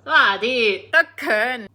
Takkan.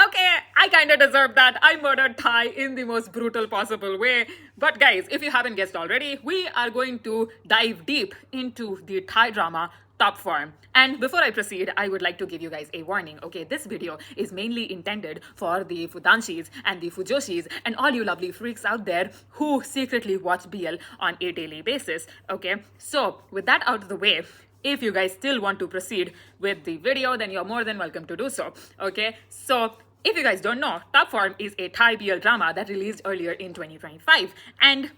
Okay, I kinda deserve that. I murdered Thai in the most brutal possible way. But guys, if you haven't guessed already, we are going to dive deep into the Thai drama Top Form. And before I proceed, I would like to give you guys a warning. Okay, this video is mainly intended for the Fudanshis and the Fujoshis and all you lovely freaks out there who secretly watch BL on a daily basis. Okay, so with that out of the way, if you guys still want to proceed with the video, then you're more than welcome to do so. Okay, so if you guys don't know, Top Form is a Thai BL drama that released earlier in 2025, and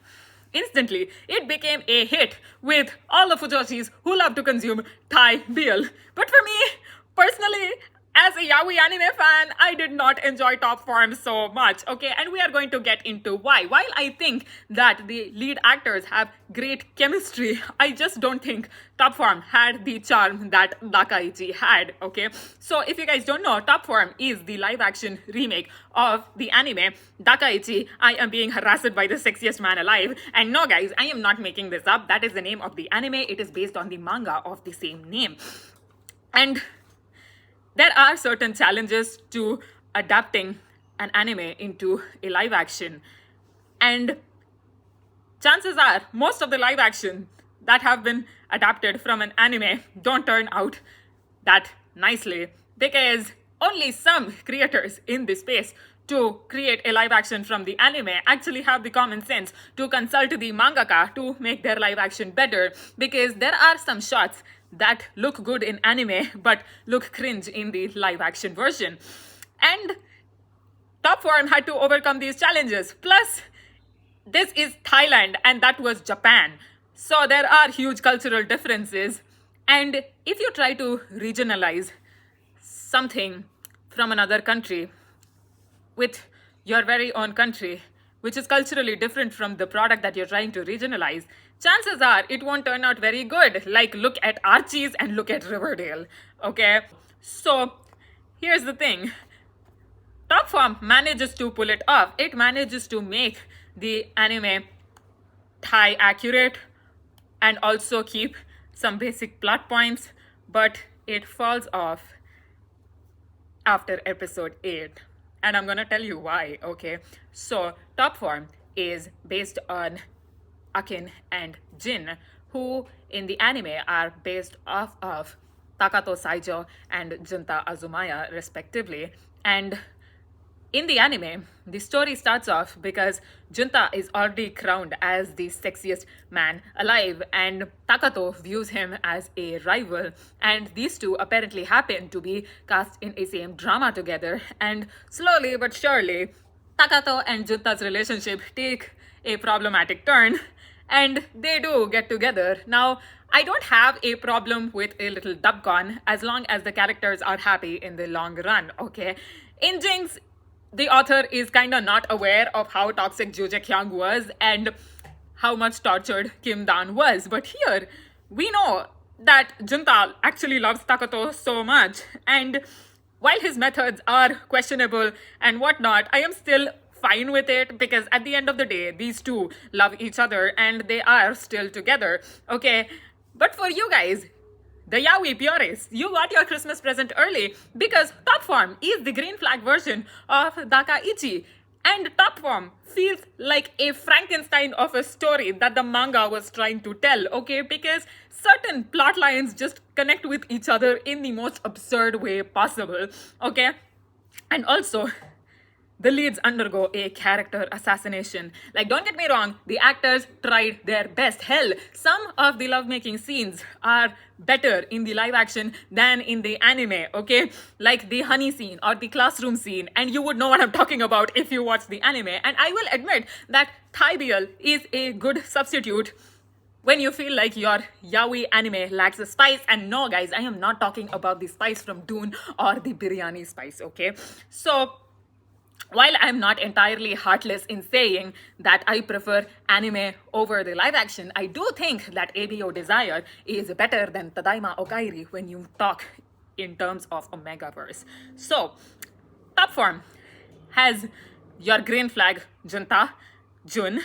instantly it became a hit with all the Fujoshis who love to consume Thai BL. But for me, personally, as a yaoi anime fan, I did not enjoy Top Form so much, okay? And we are going to get into why. While I think that the lead actors have great chemistry, I just don't think Top Form had the charm that Dakaichi had, okay? So if you guys don't know, Top Form is the live-action remake of the anime Dakaichi, I Am Being Harassed by the Sexiest Man Alive. And no guys, I am not making this up. That is the name of the anime. It is based on the manga of the same name. And there are certain challenges to adapting an anime into a live action. And chances are most of the live action that have been adapted from an anime don't turn out that nicely because only some creators in this space to create a live action from the anime actually have the common sense to consult the mangaka to make their live action better, because there are some shots that look good in anime but look cringe in the live action version. And Top Form had to overcome these challenges. Plus, this is Thailand and that was Japan. So there are huge cultural differences. And if you try to regionalize something from another country with your very own country, which is culturally different from the product that you're trying to regionalize, chances are it won't turn out very good. Like, look at Archie's and look at Riverdale, okay? So, here's the thing. Top Form manages to pull it off. It manages to make the anime Thai accurate and also keep some basic plot points, but it falls off after episode 8. And I'm gonna tell you why, okay? So, Top Form is based on Akin and Jin, who in the anime are based off of Takato Saijo and Junta Azumaya, respectively. And in the anime, the story starts off because Junta is already crowned as the sexiest man alive, and Takato views him as a rival. And these two apparently happen to be cast in a same drama together. And slowly but surely, Takato and Junta's relationship take a problematic turn, and they do get together. Now, I don't have a problem with a little dubcon as long as the characters are happy in the long run, okay? In Jinx, the author is kind of not aware of how toxic Joo Jae-kyung was and how much tortured Kim Dan was. But here, we know that Junta actually loves Takato so much. And while his methods are questionable and whatnot, I am still fine with it because at the end of the day, these two love each other and they are still together. Okay, but for you guys, the yaoi purists, you got your Christmas present early because Top Form is the green flag version of Dakaichi. And Top Form feels like a Frankenstein of a story that the manga was trying to tell, okay? Because certain plot lines just connect with each other in the most absurd way possible, okay? And also, the leads undergo a character assassination. Like, don't get me wrong, the actors tried their best. Hell, some of the lovemaking scenes are better in the live action than in the anime, okay? Like the honey scene or the classroom scene, and you would know what I'm talking about if you watch the anime. And I will admit that Thai BL is a good substitute when you feel like your yaoi anime lacks a spice. And no guys, I am not talking about the spice from Dune or the biryani spice, okay? So, while I'm not entirely heartless in saying that I prefer anime over the live action, I do think that ABO Desire is better than Tadaima Okairi when you talk in terms of Omegaverse. So, Top Form has your green flag Junta, Jun,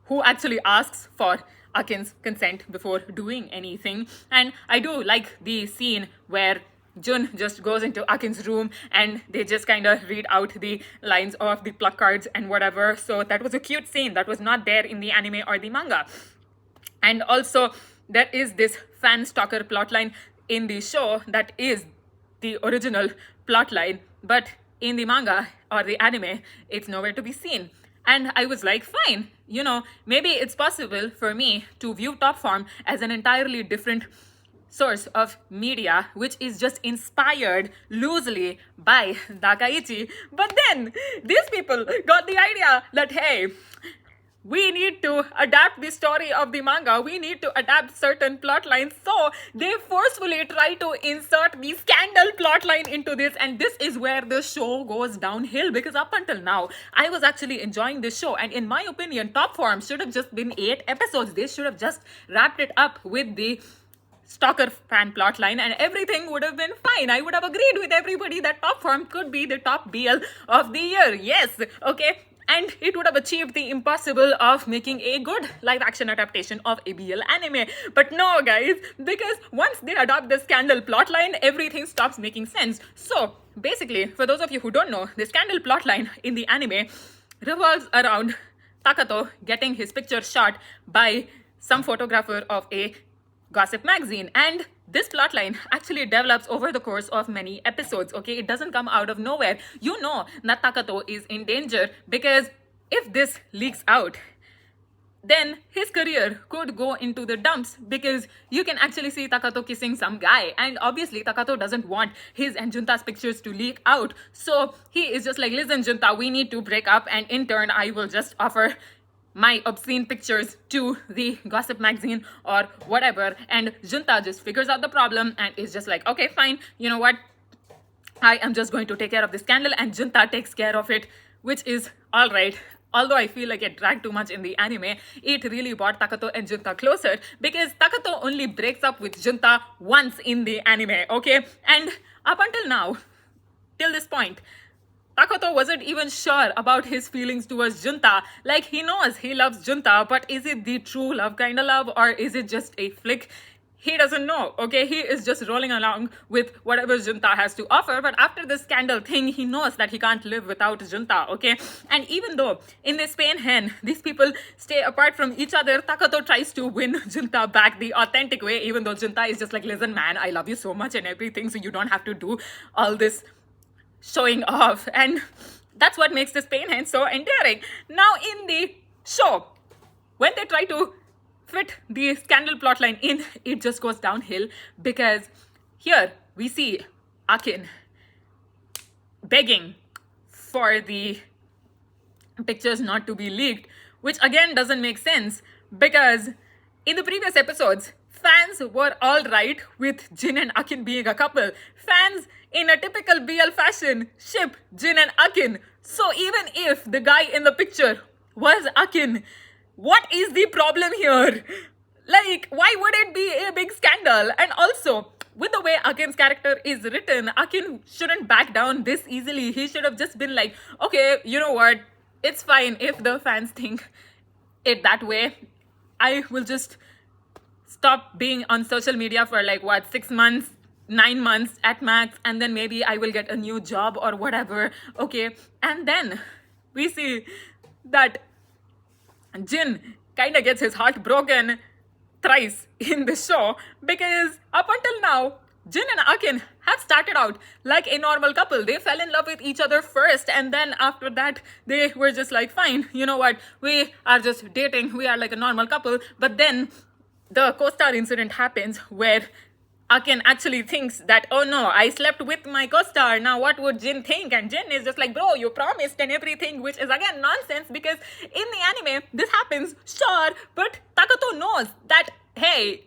who actually asks for Akin's consent before doing anything. And I do like the scene where Jun just goes into Akin's room and they just kind of read out the lines of the pluck cards and whatever. So that was a cute scene that was not there in the anime or the manga. And also, there is this fan stalker plotline in the show that is the original plotline, but in the manga or the anime, it's nowhere to be seen. And I was like, fine, maybe it's possible for me to view Top Form as an entirely different source of media, which is just inspired loosely by Dakaichi. But then these people got the idea that, hey, we need to adapt the story of the manga. We need to adapt certain plot lines. So they forcefully try to insert the scandal plot line into this. And this is where the show goes downhill, because up until now, I was actually enjoying this show. And in my opinion, Top Form should have just been 8 episodes. They should have just wrapped it up with the stalker fan plotline and everything would have been fine. I would have agreed with everybody that Top Form could be the top BL of the year. Yes, okay. And it would have achieved the impossible of making a good live action adaptation of a BL anime. But no, guys, because once they adopt the scandal plotline, everything stops making sense. So basically, for those of you who don't know, the scandal plotline in the anime revolves around Takato getting his picture shot by some photographer of a gossip magazine, and this plotline actually develops over the course of many episodes. Okay, it doesn't come out of nowhere. You know that Takato is in danger, because if this leaks out, then his career could go into the dumps, because you can actually see Takato kissing some guy, and obviously Takato doesn't want his and Junta's pictures to leak out. So he is just like, listen Junta, we need to break up, and in turn I will just offer my obscene pictures to the gossip magazine or whatever. And Junta just figures out the problem and is just like, okay, fine, you know what, I am just going to take care of the scandal, and Junta takes care of it, which is all right. Although I feel like it dragged too much in the anime, it really brought Takato and Junta closer, because Takato only breaks up with Junta once in the anime, okay? And up until now, till this point, Takato wasn't even sure about his feelings towards Junta. Like, he knows he loves Junta, but is it the true love kind of love, or is it just a flick? He doesn't know, okay? He is just rolling along with whatever Junta has to offer, but after this scandal thing, he knows that he can't live without Junta, okay? And even though in this Pain Hen, these people stay apart from each other, Takato tries to win Junta back the authentic way, even though Junta is just like, listen man, I love you so much and everything, so you don't have to do all this showing off. And that's what makes this Pain Hen so endearing. Now in the show, when they try to fit the scandal plotline in, it just goes downhill, because here we see Akin begging for the pictures not to be leaked, which again doesn't make sense, because in the previous episodes, fans were all right with Jin and Akin being a couple. Fans, in a typical BL fashion, ship Jin and Akin. So even if the guy in the picture was Akin, what is the problem here? Like, why would it be a big scandal? And also, with the way Akin's character is written, Akin shouldn't back down this easily. He should have just been like, okay, you know what? It's fine if the fans think it that way. I will just stop being on social media for like, 6 months, 9 months at max, and then maybe I will get a new job or whatever, okay? And then we see that Jin kind of gets his heart broken thrice in the show, because up until now, Jin and Akin have started out like a normal couple. They fell in love with each other first, and then after that, they were just like, fine, you know what, we are just dating, we are like a normal couple. But then the co-star incident happens where Akin actually thinks that, oh no, I slept with my co-star, now what would Jin think? And Jin is just like, bro, you promised and everything, which is again nonsense, because in the anime, this happens, sure, but Takato knows that, hey,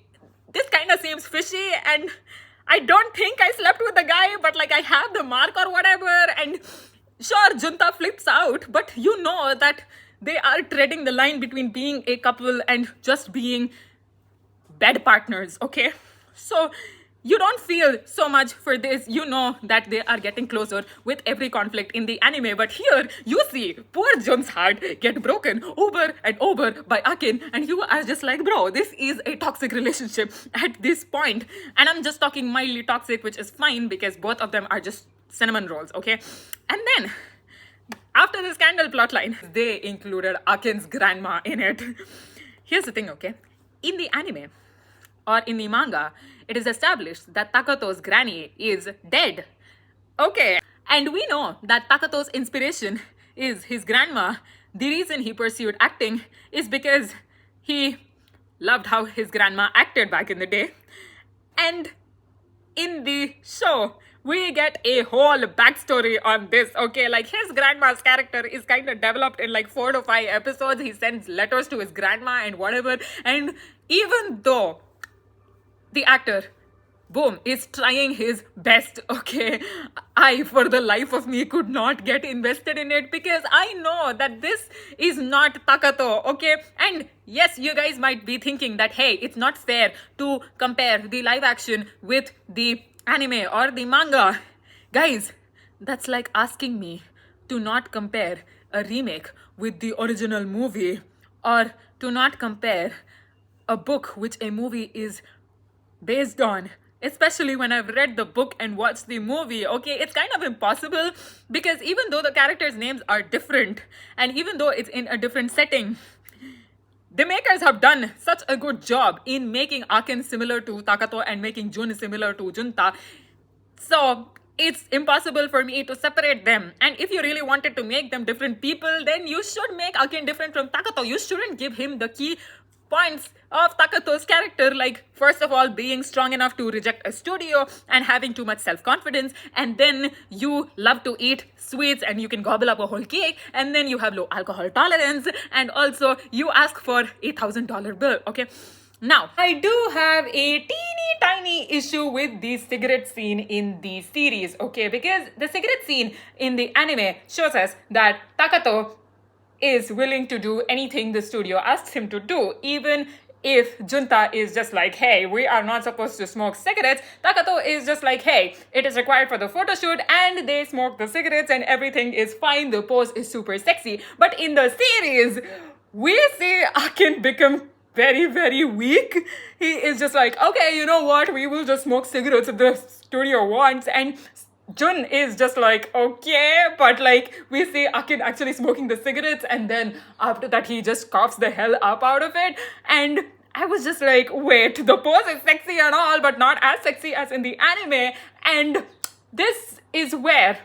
this kind of seems fishy, and I don't think I slept with the guy, but like I have the mark or whatever. And sure, Junta flips out, but you know that they are treading the line between being a couple and just being bed partners, okay? So you don't feel so much for this. You know that they are getting closer with every conflict in the anime, but here you see poor Jun's heart get broken over and over by Akin, and you are just like, bro, this is a toxic relationship at this point. And I'm just talking mildly toxic, which is fine because both of them are just cinnamon rolls, okay? And then after the scandal plotline, they included Akin's grandma in it. Here's the thing, okay? In the anime or in the manga, it is established that Takato's granny is dead. Okay. And we know that Takato's inspiration is his grandma. The reason he pursued acting is because he loved how his grandma acted back in the day. And in the show, we get a whole backstory on this, okay? Like, his grandma's character is kind of developed in like 4 to 5 episodes. He sends letters to his grandma and whatever. And even though the actor, boom, is trying his best, okay, I, for the life of me, could not get invested in it because I know that this is not Takato, okay? And yes, you guys might be thinking that, hey, it's not fair to compare the live action with the anime or the manga. Guys, that's like asking me to not compare a remake with the original movie, or to not compare a book which a movie is based on, especially when I've read the book and watched the movie, okay? It's kind of impossible because even though the characters' names are different and even though it's in a different setting, the makers have done such a good job in making Akin similar to Takato and making Jun similar to Junta. So it's impossible for me to separate them. And if you really wanted to make them different people, then you should make Akin different from Takato. You shouldn't give him the key points of Takato's character, like, first of all, being strong enough to reject a studio and having too much self-confidence, and then you love to eat sweets and you can gobble up a whole cake, and then you have low alcohol tolerance, and also you ask for $1,000 bill, okay? Now, I do have a teeny tiny issue with the cigarette scene in the series, okay? Because the cigarette scene in the anime shows us that Takato is willing to do anything the studio asks him to do, even if Junta is just like, hey, we are not supposed to smoke cigarettes. Takato is just like, hey, it is required for the photo shoot, and they smoke the cigarettes and everything is fine. The pose is super sexy. But in the series, we see Akin become very, very weak. He is just like, okay, you know what? We will just smoke cigarettes if the studio wants. And Jun is just like, okay, but like, we see Akin actually smoking the cigarettes, and then after that he just coughs the hell up out of it. And I was just like, wait, the pose is sexy and all, but not as sexy as in the anime. And this is where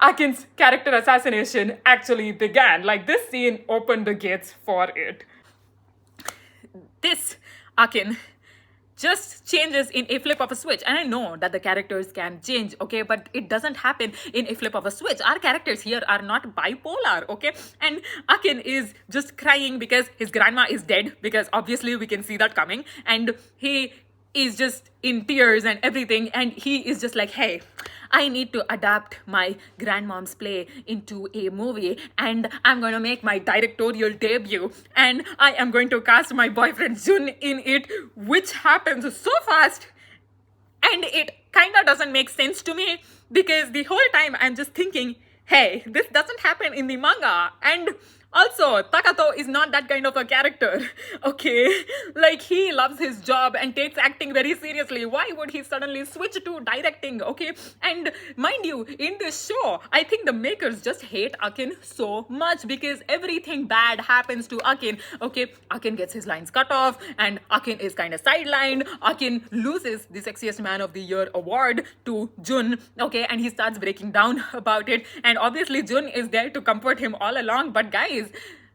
Akin's character assassination actually began. Like, this scene opened the gates for it. This Akin just changes in a flip of a switch. And I know that the characters can change, okay? But it doesn't happen in a flip of a switch. Our characters here are not bipolar, okay? And Akin is just crying because his grandma is dead, because obviously we can see that coming. And he is just in tears and everything, and he is just like, hey, I need to adapt my grandmom's play into a movie, and I'm going to make my directorial debut, and I am going to cast my boyfriend Jun in it, which happens so fast, and it kind of doesn't make sense to me, because the whole time I'm just thinking, hey, this doesn't happen in the manga. And also, Takato is not that kind of a character, okay? Like, he loves his job and takes acting very seriously. Why would he suddenly switch to directing, okay? And mind you, in this show, I think the makers just hate Akin so much because everything bad happens to Akin, okay? Akin gets his lines cut off, and Akin is kind of sidelined. Akin loses the Sexiest Man of the Year award to Jun, okay? And he starts breaking down about it. And obviously, Jun is there to comfort him all along. But guys,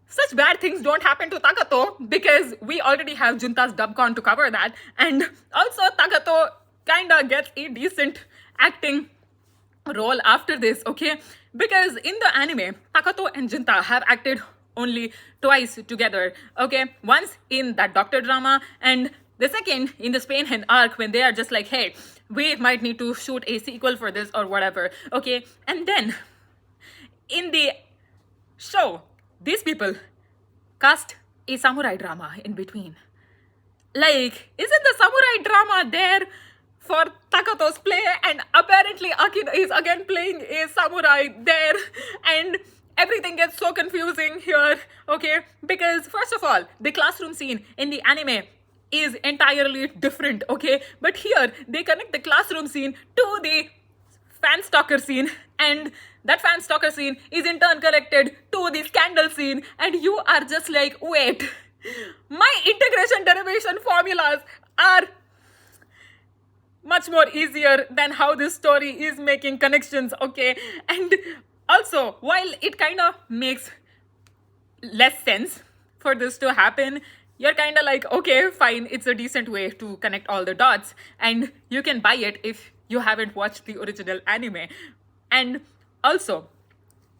such bad things don't happen to Takato because we already have Junta's dubcon to cover that. And also, Takato kinda gets a decent acting role after this, okay? Because in the anime, Takato and Junta have acted only twice together, okay? Once in that doctor drama, and the second in the Spain Hen arc when they are just like, hey, we might need to shoot a sequel for this or whatever, okay? And then in the show, these people cast a samurai drama in between. Like, isn't the samurai drama there for Takato's play, and apparently Akin is again playing a samurai there, and everything gets so confusing here, okay? Because first of all, the classroom scene in the anime is entirely different, okay? But here they connect the classroom scene to the fan stalker scene, and that fan stalker scene is in turn connected to the scandal scene, and you are just like, wait, my integration derivation formulas are much more easier than how this story is making connections, okay? And also, while it kind of makes less sense for this to happen, you're kind of like, okay, fine, it's a decent way to connect all the dots, and you can buy it if you haven't watched the original anime. And also,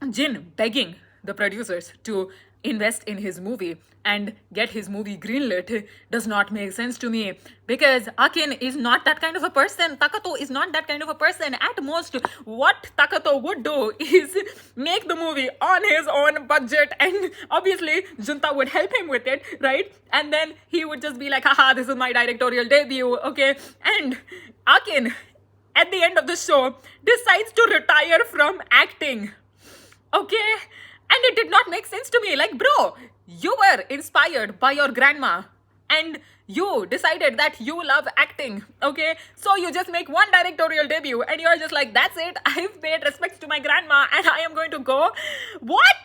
Jin begging the producers to invest in his movie and get his movie greenlit does not make sense to me, because Akin is not that kind of a person. Takato is not that kind of a person. At most, what Takato would do is make the movie on his own budget, and obviously Junta would help him with it, right? And then he would just be like, haha, this is my directorial debut, okay? And Akin, at the end of the show, decides to retire from acting, okay? And it did not make sense to me. Like, bro, you were inspired by your grandma and you decided that you love acting, okay? So you just make one directorial debut and you're just like, that's it, I've paid respects to my grandma and I am going to go. What?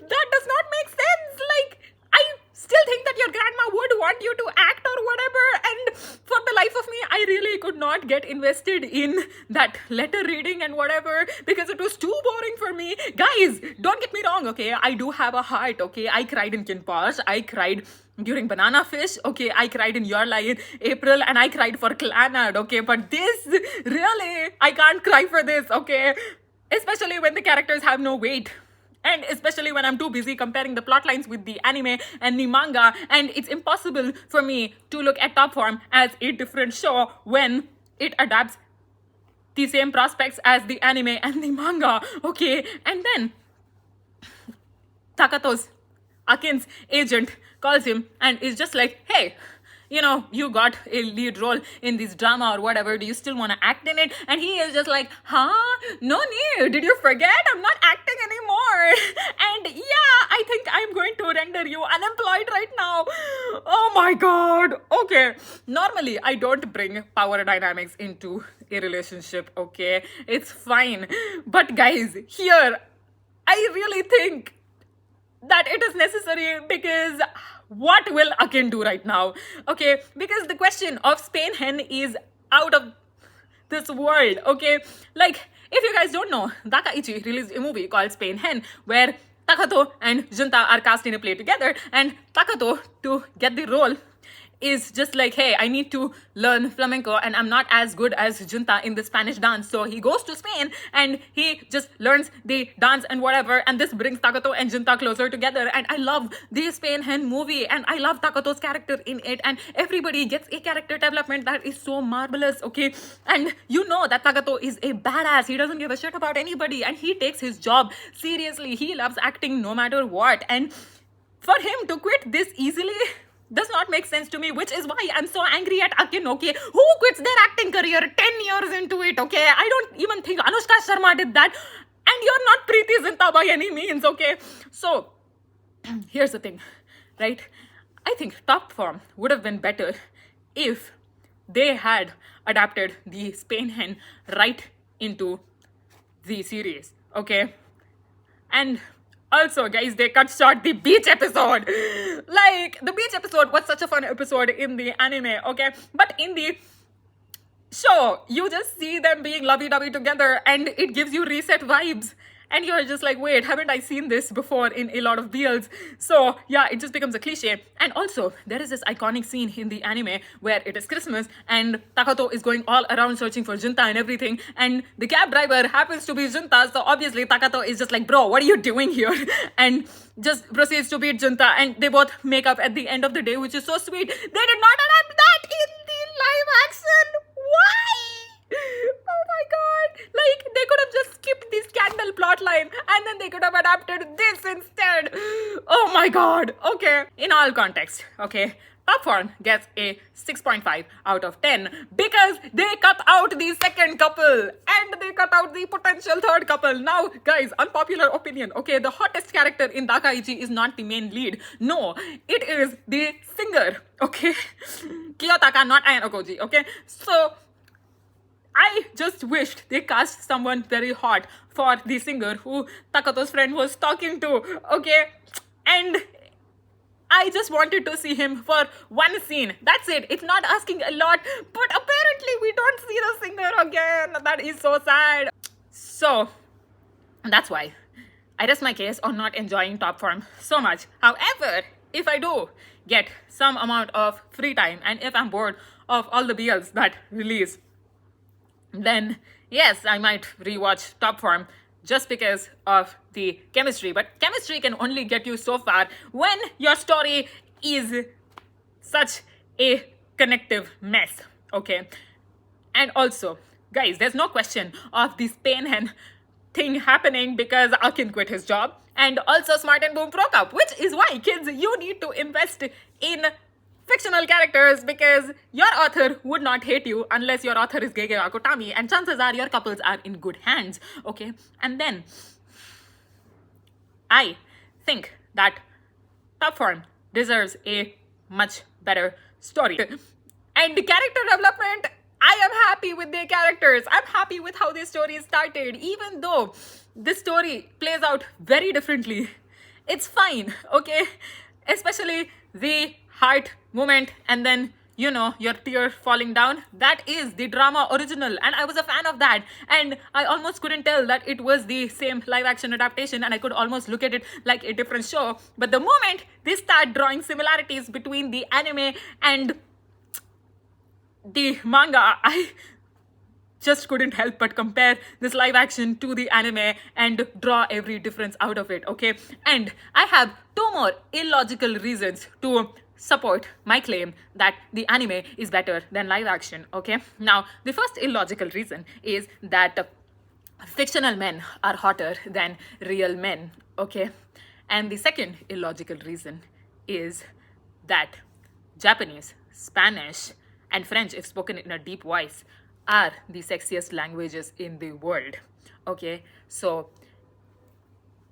That does not make sense. Like, I still think that your grandma would want you to act or whatever, and for the life of me, I really could not get invested in that letter reading and whatever, because it was too boring for me. Guys, don't get me wrong, okay? I do have a heart, okay? I cried in Kinposh, I cried during Banana Fish, okay? I cried in Your Lie in April, and I cried for Clannad, okay? But this, really, I can't cry for this, okay? Especially when the characters have no weight. And especially when I'm too busy comparing the plot lines with the anime and the manga, and it's impossible for me to look at Top Form as a different show when it adapts the same prospects as the anime and the manga, okay? And then Akin's agent calls him and is just like, hey, you know, you got a lead role in this drama or whatever, do you still want to act in it? And he is just like, huh? No need, did you forget? I'm not acting anymore. And yeah, I think I'm going to render you unemployed right now. Oh my god. Okay, normally I don't bring power dynamics into a relationship, okay? It's fine. But guys, here, I really think that it is necessary, because what will Akin do right now? Okay, because the question of Spain Hen is out of this world, okay? Like, if you guys don't know, Dakaichi released a movie called Spain Hen, where Takato and Junta are cast in a play together, and Takato, to get the role, is just like, hey, I need to learn flamenco and I'm not as good as Junta in the Spanish dance. So he goes to Spain and he just learns the dance and whatever, and this brings Takato and Junta closer together. And I love the Spain Hen movie, and I love Takato's character in it, and everybody gets a character development that is so marvelous, okay? And you know that Takato is a badass. He doesn't give a shit about anybody, and he takes his job seriously. He loves acting no matter what, and for him to quit this easily does not make sense to me, which is why I'm so angry at Akin, okay? Who quits their acting career 10 years into it, okay? I don't even think Anushka Sharma did that. And you're not Preeti Zinta by any means, okay? So, here's the thing, right? I think Top Form would have been better if they had adapted the Spain Hen right into the series, okay? And also, guys, they cut short the beach episode. Like, the beach episode was such a fun episode in the anime, okay? But in the show, you just see them being lovey-dovey together, and it gives you reset vibes. And you're just like, wait, haven't I seen this before in a lot of BLs? So, yeah, it just becomes a cliche. And also, there is this iconic scene in the anime where it is Christmas and Takato is going all around searching for Junta and everything. And the cab driver happens to be Junta. So, obviously, Takato is just like, bro, what are you doing here? And just proceeds to beat Junta. And they both make up at the end of the day, which is so sweet. They did not adapt that in the live action. Why? Oh my god. Like, they could have just skipped the scandal plotline and then they could have adapted this instead. Oh my god. Okay. In all context, okay, Top Form gets a 6.5 out of 10 because they cut out the second couple and they cut out the potential third couple. Now, guys, unpopular opinion, okay? The hottest character in Dakaichi is not the main lead. No, it is the singer, okay? Kiyotaka, not Ayan Okoji, okay? So, I just wished they cast someone very hot for the singer who Takato's friend was talking to, okay? And I just wanted to see him for one scene. That's it. It's not asking a lot. But apparently we don't see the singer again. That is so sad. So, that's why I rest my case on not enjoying Top Form so much. However, if I do get some amount of free time and if I'm bored of all the BLs that release, then yes, I might rewatch Top Form just because of the chemistry. But chemistry can only get you so far when your story is such a connective mess, okay? And also, guys, there's no question of this pain and thing happening because Akin quit his job and also Smart and Boom broke up, which is why, kids, you need to invest in fictional characters because your author would not hate you unless your author is Gege Akutami, and chances are your couples are in good hands, okay? And then I think that Top Form deserves a much better story. And the character development, I am happy with their characters. I'm happy with how this story started, even though this story plays out very differently. It's fine, okay? Especially the heart moment and then, you know, your tear falling down. That is the drama original and I was a fan of that, and I almost couldn't tell that it was the same live action adaptation and I could almost look at it like a different show. But the moment they start drawing similarities between the anime and the manga, I just couldn't help but compare this live action to the anime and draw every difference out of it, okay? And I have two more illogical reasons to support my claim that the anime is better than live action, okay? Now, the first illogical reason is that fictional men are hotter than real men, okay? And the second illogical reason is that Japanese, Spanish, and French, if spoken in a deep voice, are the sexiest languages in the world, okay? So,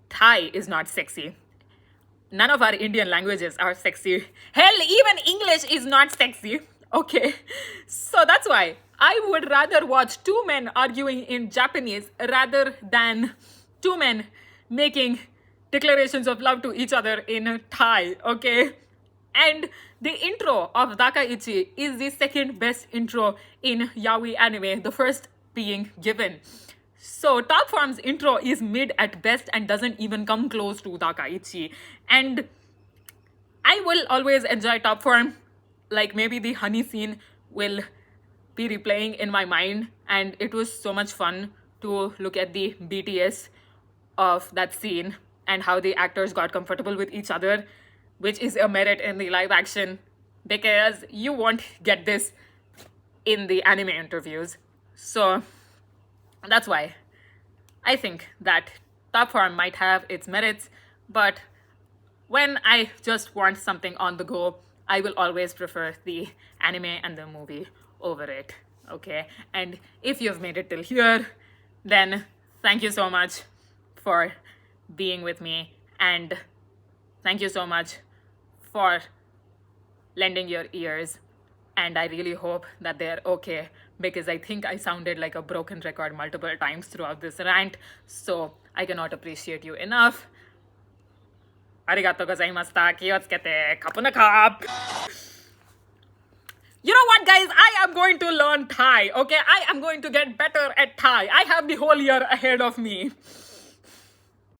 Thai is not sexy. None of our Indian languages are sexy. Hell, even English is not sexy, okay? So that's why I would rather watch two men arguing in Japanese rather than two men making declarations of love to each other in Thai, okay? And the intro of Dakaichi is the second best intro in yaoi anime, the first being Given. So Top Form's intro is mid at best and doesn't even come close to Dakaichi. And I will always enjoy Top Form. Like maybe the honey scene will be replaying in my mind, and it was so much fun to look at the BTS of that scene and how the actors got comfortable with each other, which is a merit in the live action because you won't get this in the anime interviews. So that's why I think that Top Form might have its merits, but when I just want something on the go, I will always prefer the anime and the movie over it, okay? And if you've made it till here, then thank you so much for being with me, and thank you so much for lending your ears, and I really hope that they're okay because I think I sounded like a broken record multiple times throughout this rant, so I cannot appreciate you enough. Arigatou gozaimashita. Kiyotsukete. Kapuna kap. You know what, guys? I am going to learn Thai, okay? I am going to get better at Thai. I have the whole year ahead of me.